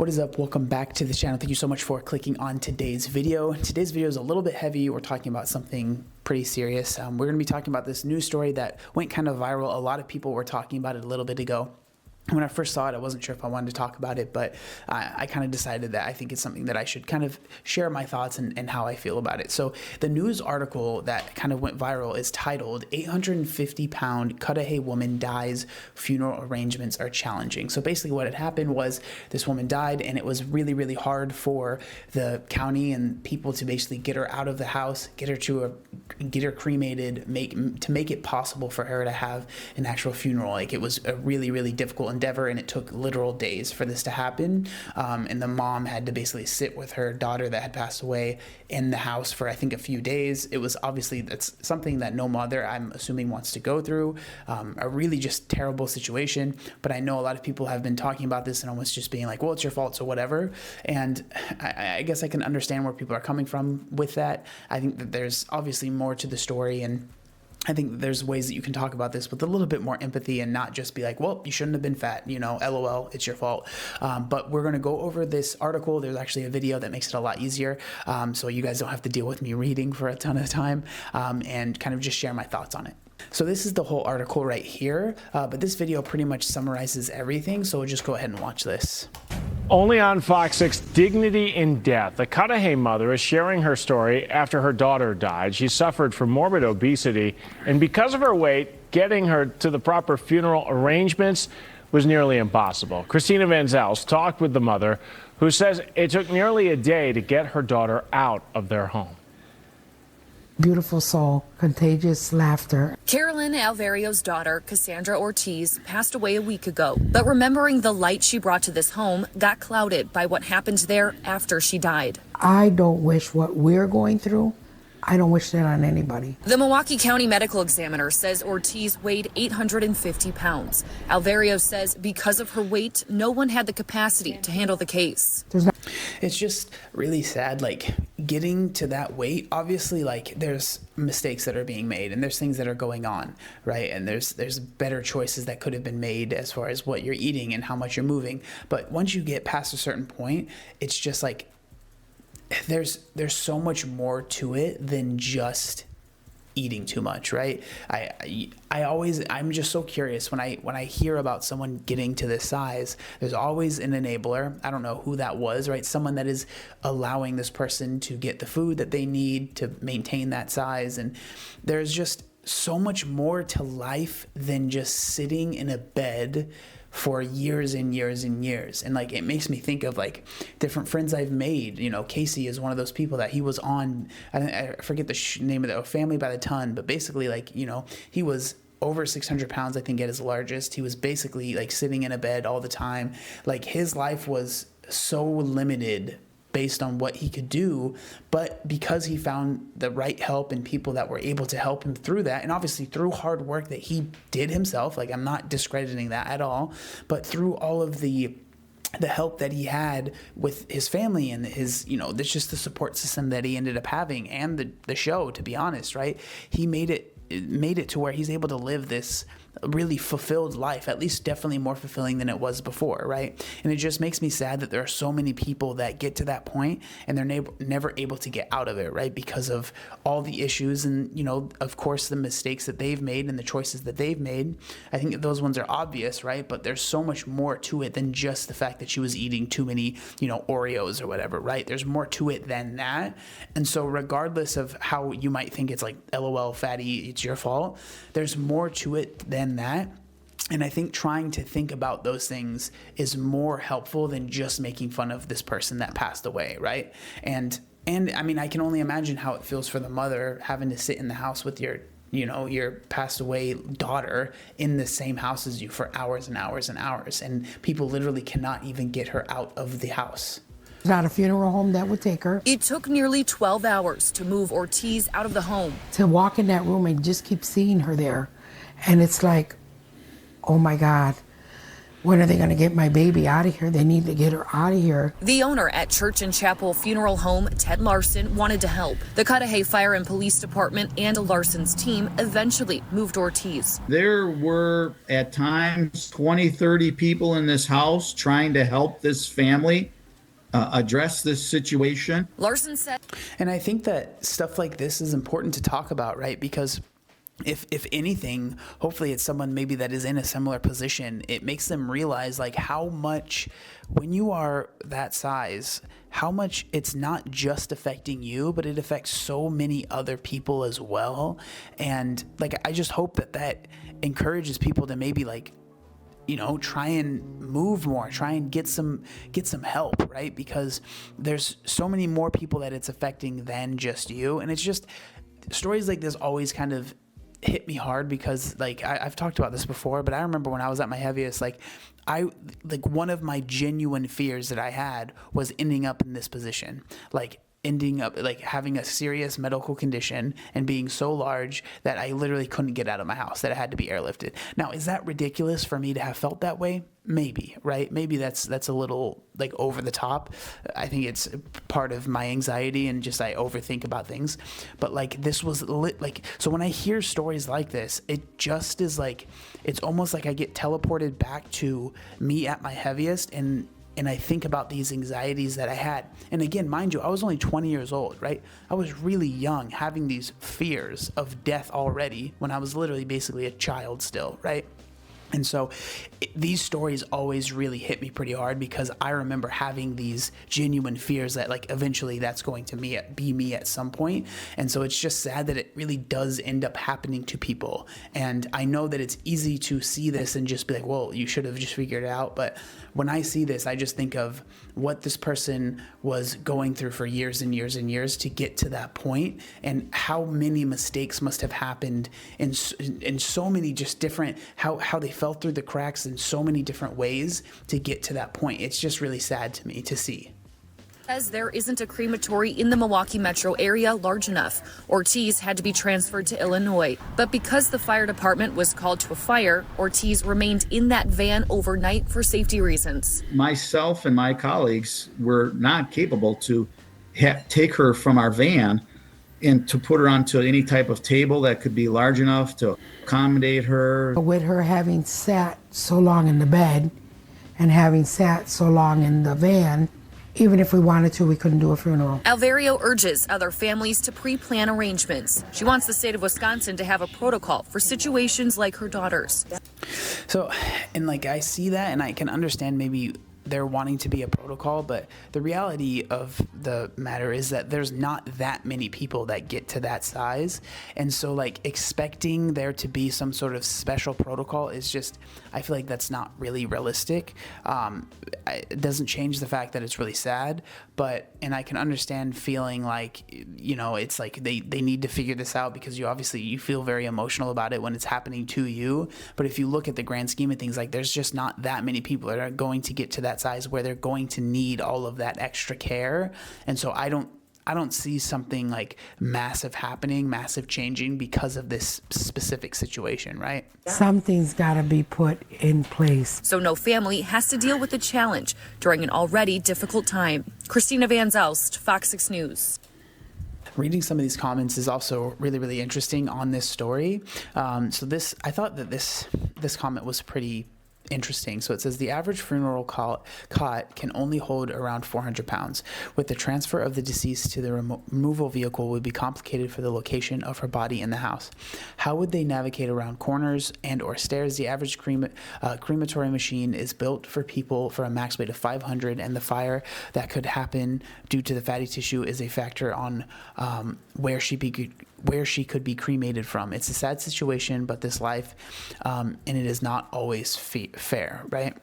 What is up? Welcome back to the channel. Thank you so much for clicking on today's video. Today's video is a little bit heavy. We're talking about something pretty serious. We're going to be talking about this news story that went kind of viral. A lot of people were talking about it a little bit ago. When I first saw it, I wasn't sure if I wanted to talk about it, but I kind of decided that I think it's something that I should kind of share my thoughts and how I feel about it. So the news article that kind of went viral is titled 850-pound Cudahy woman dies, funeral arrangements are challenging. So basically what had happened was this woman died, and it was really, really hard for the county and people to basically get her out of the house, get her cremated, make it possible for her to have an actual funeral. Like, it was a really, really difficult endeavor, and it took literal days for this to happen. And the mom had to basically sit with her daughter that had passed away in the house for, I think, a few days. It was obviously, that's something that no mother, I'm assuming, wants to go through. A really just terrible situation. But I know a lot of people have been talking about this and almost just being like, well, it's your fault, so whatever. And I guess I can understand where people are coming from with that. I think that there's obviously more to the story, and I think there's ways that you can talk about this with a little bit more empathy and not just be like, well, you shouldn't have been fat, you know, LOL, it's your fault. But we're going to go over this article. There's actually a video that makes it a lot easier. So you guys don't have to deal with me reading for a ton of time, and kind of just share my thoughts on it. So this is the whole article right here, but this video pretty much summarizes everything. So we'll just go ahead and watch this. Only on Fox 6, Dignity in Death. The Cudahy mother is sharing her story after her daughter died. She suffered from morbid obesity, and because of her weight, getting her to the proper funeral arrangements was nearly impossible. Christina Van Zels talked with the mother, who says it took nearly a day to get her daughter out of their home. Beautiful soul, contagious laughter. Carolyn Alvario's daughter, Cassandra Ortiz, passed away a week ago. But remembering the light she brought to this home got clouded by what happened there after she died. I don't wish what we're going through. I don't wish that on anybody. The Milwaukee County Medical Examiner says Ortiz weighed 850 pounds. Alvario says because of her weight, no one had the capacity to handle the case. It's just really sad, like, getting to that weight. Obviously, like, there's mistakes that are being made and there's things that are going on, right? And there's better choices that could have been made as far as what you're eating and how much you're moving. But once you get past a certain point, it's just like, there's so much more to it than just eating too much, right? I'm just so curious when I hear about someone getting to this size. There's always an enabler. I don't know who that was, right? Someone that is allowing this person to get the food that they need to maintain that size. And there's just so much more to life than just sitting in a bed for years and years and years. And like, it makes me think of like different friends I've made. You know, Casey is one of those people that he was on, I forget the name of it, Family by the Ton, but basically, like, you know, he was over 600 pounds, I think, at his largest. He was basically like sitting in a bed all the time. Like, his life was so limited based on what he could do, but because he found the right help and people that were able to help him through that, and obviously through hard work that he did himself, like, I'm not discrediting that at all, but through all of the help that he had with his family and his, you know, that's just the support system that he ended up having, and the show, to be honest, right? He made it to where he's able to live this really fulfilled life, at least definitely more fulfilling than it was before, right? And it just makes me sad that there are so many people that get to that point and they're never able to get out of it, right? Because of all the issues and, you know, of course, the mistakes that they've made and the choices that they've made. I think that those ones are obvious, right? But there's so much more to it than just the fact that she was eating too many, you know, Oreos or whatever, right? There's more to it than that. And so regardless of how you might think it's like, LOL, fatty, it's your fault, there's more to it than that. And I think trying to think about those things is more helpful than just making fun of this person that passed away, right? And I mean, I can only imagine how it feels for the mother having to sit in the house with your, you know, your passed away daughter in the same house as you for hours and hours and hours, and people literally cannot even get her out of the house. Not a funeral home that would take her. It took nearly 12 hours to move Ortiz out of the home. To walk in that room and just keep seeing her there. And it's like, oh my God, When are they going to get my baby out of here? They need to get her out of here. The owner at Church and Chapel Funeral Home, Ted Larson, wanted to help. The Cudahy Fire and Police Department and Larson's team eventually moved Ortiz. There were at times 20, 30 people in this house trying to help this family address this situation. Larson said, and I think that stuff like this is important to talk about, right? Because if anything, hopefully it's someone maybe that is in a similar position. It makes them realize like how much, when you are that size, how much it's not just affecting you, but it affects so many other people as well. And like, I just hope that that encourages people to maybe like, you know, try and move more, try and get some help, right? Because there's so many more people that it's affecting than just you. And it's just, stories like this always kind of hit me hard because like I've talked about this before, but I remember when I was at my heaviest, like one of my genuine fears that I had was ending up in this position, like ending up like having a serious medical condition and being so large that I literally couldn't get out of my house, that I had to be airlifted. Now, is that ridiculous for me to have felt that way? Maybe, right? Maybe that's a little like over the top. I think it's part of my anxiety and just I overthink about things. But like this was like, so when I hear stories like this, it just is like, it's almost like I get teleported back to me at my heaviest and I think about these anxieties that I had. And again, mind you, I was only 20 years old, right? I was really young, having these fears of death already when I was literally basically a child still, right? And so these stories always really hit me pretty hard because I remember having these genuine fears that like eventually that's going to be me at some point. And so it's just sad that it really does end up happening to people. And I know that it's easy to see this and just be like, well, you should have just figured it out. But when I see this, I just think of what this person was going through for years and years and years to get to that point, and how many mistakes must have happened in so many just different, how they fell through the cracks in so many different ways to get to that point. It's just really sad to me to see. Says there isn't a crematory in the Milwaukee metro area large enough. Ortiz had to be transferred to Illinois. But because the fire department was called to a fire, Ortiz remained in that van overnight for safety reasons. Myself and my colleagues were not capable to take her from our van and to put her onto any type of table that could be large enough to accommodate her. With her having sat so long in the bed and having sat so long in the van, even if we wanted to, we couldn't do a funeral. Alvario urges other families to pre-plan arrangements. She wants the state of Wisconsin to have a protocol for situations like her daughter's. So, and like I see that and I can understand maybe they're wanting to be a protocol, but the reality of the matter is that there's not that many people that get to that size. And so like expecting there to be some sort of special protocol is just, I feel like that's not really realistic. It doesn't change the fact that it's really sad, and I can understand feeling like, you know, it's like they need to figure this out because you feel very emotional about it when it's happening to you. But if you look at the grand scheme of things, like there's just not that many people that are going to get to that size where they're going to need all of that extra care. And so I don't see something like massive changing because of this specific situation, right? Something's got to be put in place. So no family has to deal with the challenge during an already difficult time. Christina Van Zelst, Fox 6 News. Reading some of these comments is also really, really interesting on this story. I thought that this comment was pretty interesting. So it says the average funeral cot can only hold around 400 pounds. With the transfer of the deceased to the removal vehicle would be complicated for the location of her body in the house. How would they navigate around corners and or stairs? The average crematory machine is built for people for a max weight of 500, and the fire that could happen due to the fatty tissue is a factor on where she could be cremated from. It's a sad situation, but this life, and it is not always fair, right?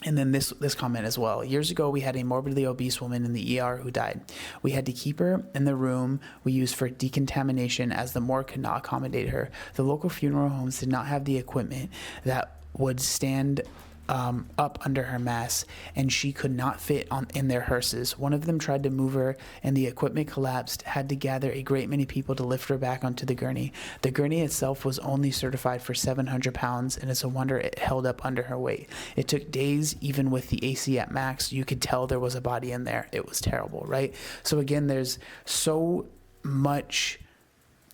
And then this comment as well. Years ago, we had a morbidly obese woman in the ER who died. We had to keep her in the room we used for decontamination as the morgue could not accommodate her. The local funeral homes did not have the equipment that would stand up under her mass, and she could not fit in their hearses. One of them tried to move her, and the equipment collapsed, had to gather a great many people to lift her back onto the gurney. The gurney itself was only certified for 700 pounds, and it's a wonder it held up under her weight. It took days, even with the AC at max. You could tell there was a body in there. It was terrible, right? So again, there's so much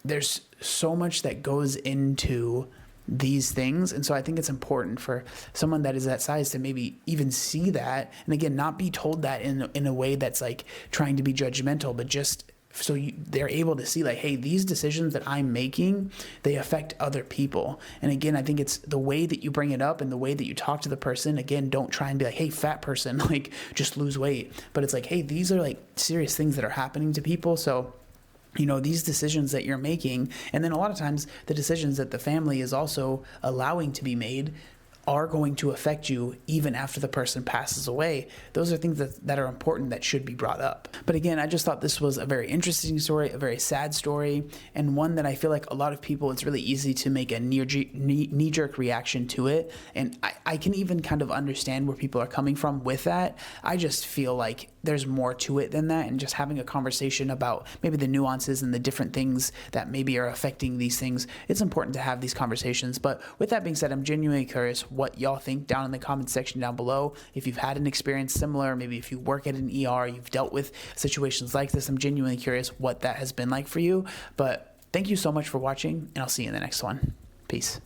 that goes into these things. And so I think it's important for someone that is that size to maybe even see that, and again, not be told that in a way that's like trying to be judgmental, but just so they're able to see like, hey, these decisions that I'm making, they affect other people. And again, I think it's the way that you bring it up and the way that you talk to the person. Again, don't try and be like, hey, fat person, like just lose weight. But it's like, hey, these are like serious things that are happening to people. So these decisions that you're making, and then a lot of times the decisions that the family is also allowing to be made are going to affect you even after the person passes away. Those are things that are important that should be brought up. But again, I just thought this was a very interesting story, a very sad story, and one that I feel like a lot of people, it's really easy to make a knee-jerk reaction to it. And I can even kind of understand where people are coming from with that. I just feel like there's more to it than that, and just having a conversation about maybe the nuances and the different things that maybe are affecting these things. It's important to have these conversations. But with that being said, I'm genuinely curious what y'all think down in the comment section down below. If you've had an experience similar, maybe if you work at an ER, you've dealt with situations like this, I'm genuinely curious what that has been like for you. But thank you so much for watching, and I'll see you in the next one. Peace.